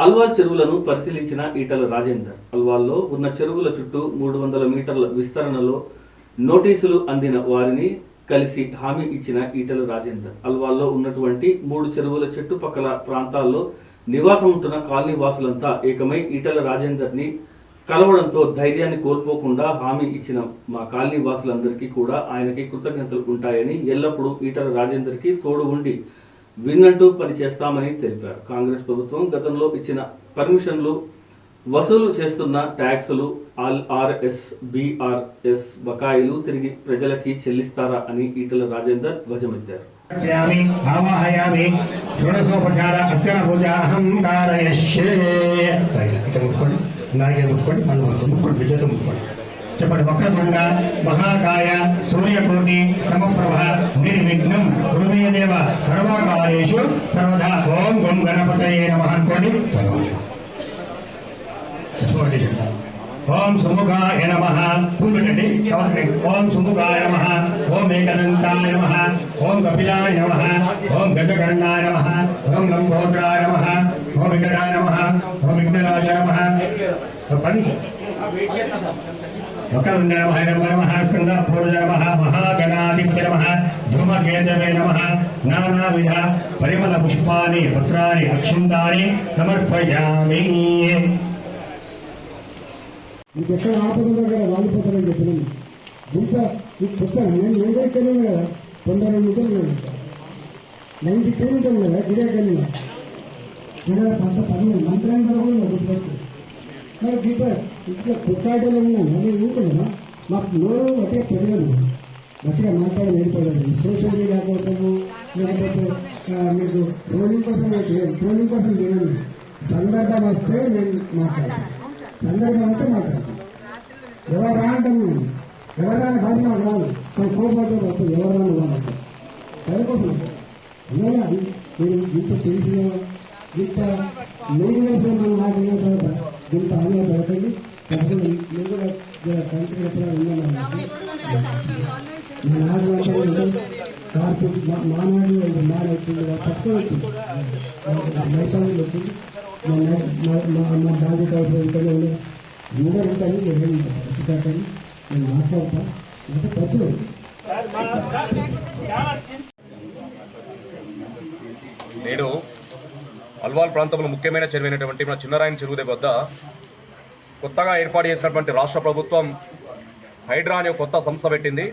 అల్వాల్ చెరువులను పరిశీలించిన ఈటల రాజేందర్ అల్వాల్లో ఉన్న చెరువుల చుట్టూ 300 మీటర్ల విస్తరణలో నోటీసులు అందిన వారిని కలిసి హామీ ఇచ్చిన ఈటల రాజేందర్ అల్వాల్లో ఉన్నటువంటి 3 చెరువుల చుట్టుపక్కల ప్రాంతాల్లో నివాసం ఉంటున్న కాలనీ వాసులంతా ఏకమై ఈటల రాజేందర్ని కలవడంతో ధైర్యాన్ని కోల్పోకుండా హామీ ఇచ్చిన మా కాలనీ వాసులందరికీ కూడా ఆయనకి కృతజ్ఞతలు ఉంటాయని ఎల్లప్పుడూ ఈటల రాజేందర్కి తోడు ఉండి విన్నట్టు పనిచేస్తామని తెలిపారు. కాంగ్రెస్ ప్రభుత్వం గతంలో ఇచ్చిన పర్మిషన్లు వసూలు చేస్తున్న ట్యాక్సులు ఆర్ఎస్ బీఆర్ఎస్ బకాయిలు తిరిగి ప్రజలకి చెల్లిస్తారా అని ఈటల రాజేందర్ ధ్వజమెత్తారు. చెప్పండి. వక్రతుండ మహాకాయ సూర్యకోటి సమప్రభ నిర్విఘ్నం హృదయదేవ సర్వకాలేషు సర్వదా. ఓం గం గణపతయే నమః అనుకోండి. ఓం సుముఖాయ నమః పూర్వకండి. ఓం సుముఖాయ నమః, ఓం ఏకదంతాయ నమః, ఓం కపిలాయ నమః, ఓం గజకర్ణాయ నమః, ఓం లంబోదరాయ నమః, ఓం వికటాయ నమః, ఓం విఘ్నరాజాయ నమః. వక్రతుండ నమః నమః స్కందపూర్ణ నమః మహాగణాధిపతి నమః ధూమకేతవే నమః. నానావిధ పరిమళ పుష్పాని పత్రాని అక్షింతాని సమర్పయామి. మీకు ఎక్కడ ఆపదలో కదా వాడిపోతారని చెప్పినాను. ఇంకా మీకు చెప్తాను, నేను ఏదైతే కదా 92 మీటర్లు 90 కిలోమీటర్లు కదా గిరియాకెళ్ళి అంత 10 మంత్రాంగాలు కూడా గుర్తుపెట్టు. మరి గీత ఇట్లా కొట్టాటలో ఉన్నాను నేను ఊరుకున్నా. మాకు నోరు ఒకే పెరగదు, గట్టిగా మాట్లాడి నేర్పడదు. సోషల్ మీడియా కోసము లేకపోతే మీకు ట్రోలింగ్ కోసం తినను. సందర్భం వస్తే నేను మాట్లాడతాను, సందర్భం అంటే మాట్లాడతాను. ఎవరు రాంటాము, ఎవరైనా కాదు నాకు రాదు. కోపంతో వస్తుంది, ఎవరైనా రాదు. దానికోసం అందువల్ల నేను ఇంత తెలిసిన ఇంత మెయిన్ వేసిన మనం మాట్లాడిన తర్వాత ఇంత ఆనందపడకండి. తప్పకుండా నేను కూడా కంటి ఎక్కడ ఉన్నాను. నా ఆదివారం కార్తీక్ మానవుడు మానవుతుంది తక్కువ వచ్చింది, మైతాన్ని వచ్చింది. మా బాధ్యత అవసరం ఇంటనే ఉండదు. అందరూ ఉంటాను, నేను నేను మాట్లాడతా అంటే ఖర్చు. నేడు అల్వాల్ ప్రాంతంలో ముఖ్యమైన చెరువైనటువంటి మన చిన్నరాయన చెరువు వద్ద కొత్తగా ఏర్పాటు చేసినటువంటి రాష్ట్ర ప్రభుత్వం హైడ్రా అనే కొత్త సంస్థ పెట్టింది.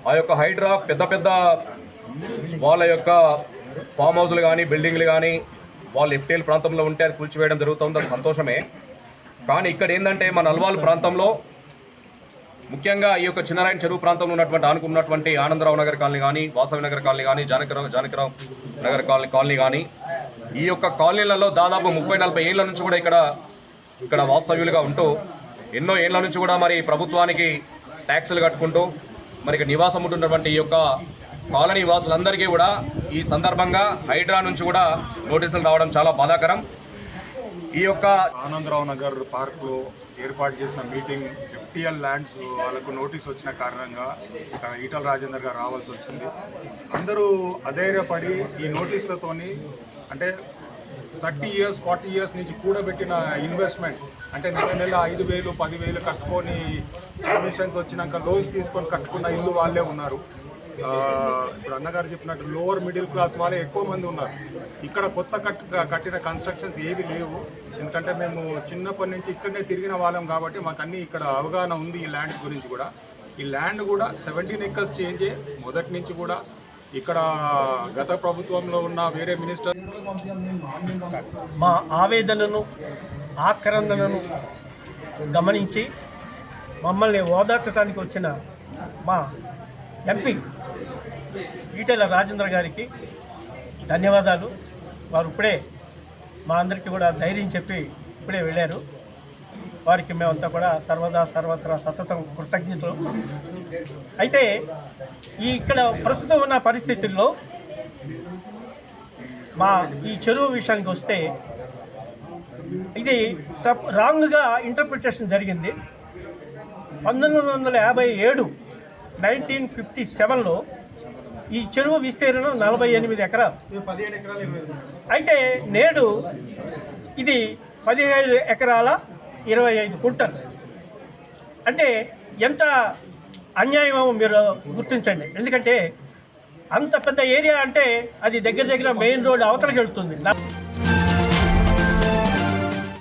ఆ యొక్క హైడ్రా పెద్ద పెద్ద వాళ్ళ యొక్క ఫామ్ హౌస్లు కానీ బిల్డింగ్లు కానీ వాళ్ళు ఎఫ్టీఎల్ ప్రాంతంలో ఉంటే అది కూల్చివేయడం జరుగుతుంది, అది సంతోషమే. కానీ ఇక్కడ ఏంటంటే మన అల్వాల్ ప్రాంతంలో ముఖ్యంగా ఈ యొక్క చిన్నరాయన చెరువు ప్రాంతంలో ఉన్నటువంటి ఆనుకున్నటువంటి ఆనందరావు నగర్ కాలనీ కానీ, వాసవి నగర్ కాలనీ కానీ, జానకిరావు నగర్ కాలనీ కానీ, ఈ యొక్క కాలనీలలో దాదాపు 30-40 ఏళ్ళ నుంచి కూడా ఇక్కడ వాస్తవ్యులుగా ఉంటూ ఎన్నో ఏళ్ళ నుంచి కూడా మరి ప్రభుత్వానికి ట్యాక్సులు కట్టుకుంటూ మరి ఇక్కడ నివాసం ఉంటున్నటువంటి ఈ యొక్క కాలనీ వాసులందరికీ కూడా ఈ సందర్భంగా హైడ్రా నుంచి కూడా నోటీసులు రావడం చాలా బాధాకరం. ఈ యొక్క ఆనందరావు నగర్ పార్క్లో ఏర్పాటు చేసిన మీటింగ్ ఎఫ్టీఎల్ ల్యాండ్స్ వాళ్ళకు నోటీస్ వచ్చిన కారణంగా ఈటల రాజేందర్ గారు రావాల్సి వచ్చింది. అందరూ అధైర్యపడి ఈ నోటీసులతోని అంటే 30 years 40 years నుంచి కూడబెట్టిన ఇన్వెస్ట్మెంట్ అంటే నెల 5,000 10,000 కట్టుకొని కమిషన్స్ వచ్చినాక లోన్స్ తీసుకొని కట్టుకున్న ఇల్లు వాళ్ళే ఉన్నారు. ఇప్పుడు అన్నగారు చెప్పినట్టు లోవర్ మిడిల్ క్లాస్ వాళ్ళే ఎక్కువ మంది ఉన్నారు. ఇక్కడ కొత్త కట్టిన కన్స్ట్రక్షన్స్ ఏవి లేవు. ఎందుకంటే మేము చిన్నప్పటి నుంచి ఇక్కడనే తిరిగిన వాళ్ళం కాబట్టి మాకు అన్నీ ఇక్కడ అవగాహన ఉంది. ఈ ల్యాండ్స్ గురించి కూడా, ఈ ల్యాండ్ కూడా 17 acres చేంజ్ మొదటి నుంచి కూడా ఇక్కడ గత ప్రభుత్వంలో ఉన్న వేరే మినిస్టర్ మా ఆవేదనను ఆక్రందనను గమనించి మమ్మల్ని ఓదార్చడానికి వచ్చిన మా ఎంపీ ఈటెల రాజేందర్ గారికి ధన్యవాదాలు. వారు ఇప్పుడే మా అందరికీ కూడా ధైర్యం చెప్పి ఇప్పుడే వెళ్ళారు. వారికి మేమంతా కూడా సర్వదా సర్వత్రా సతతం కృతజ్ఞతలు. అయితే ఇక్కడ ప్రస్తుతం ఉన్న పరిస్థితుల్లో మా ఈ చెరువు విషయానికి వస్తే ఇది రాంగ్గా ఇంటర్ప్రిటేషన్ జరిగింది. 1957 1957లో ఈ చెరువు విస్తీర్ణం 48 ఎకరాలు. అయితే నేడు ఇది 17 ఎకరాల 25 కుంటలు. అంటే ఎంత అన్యాయమో మీరు గుర్తించండి. ఎందుకంటే అంత పెద్ద ఏరియా అంటే అది దగ్గర మెయిన్ రోడ్ అవతలకి వెళ్తుంది.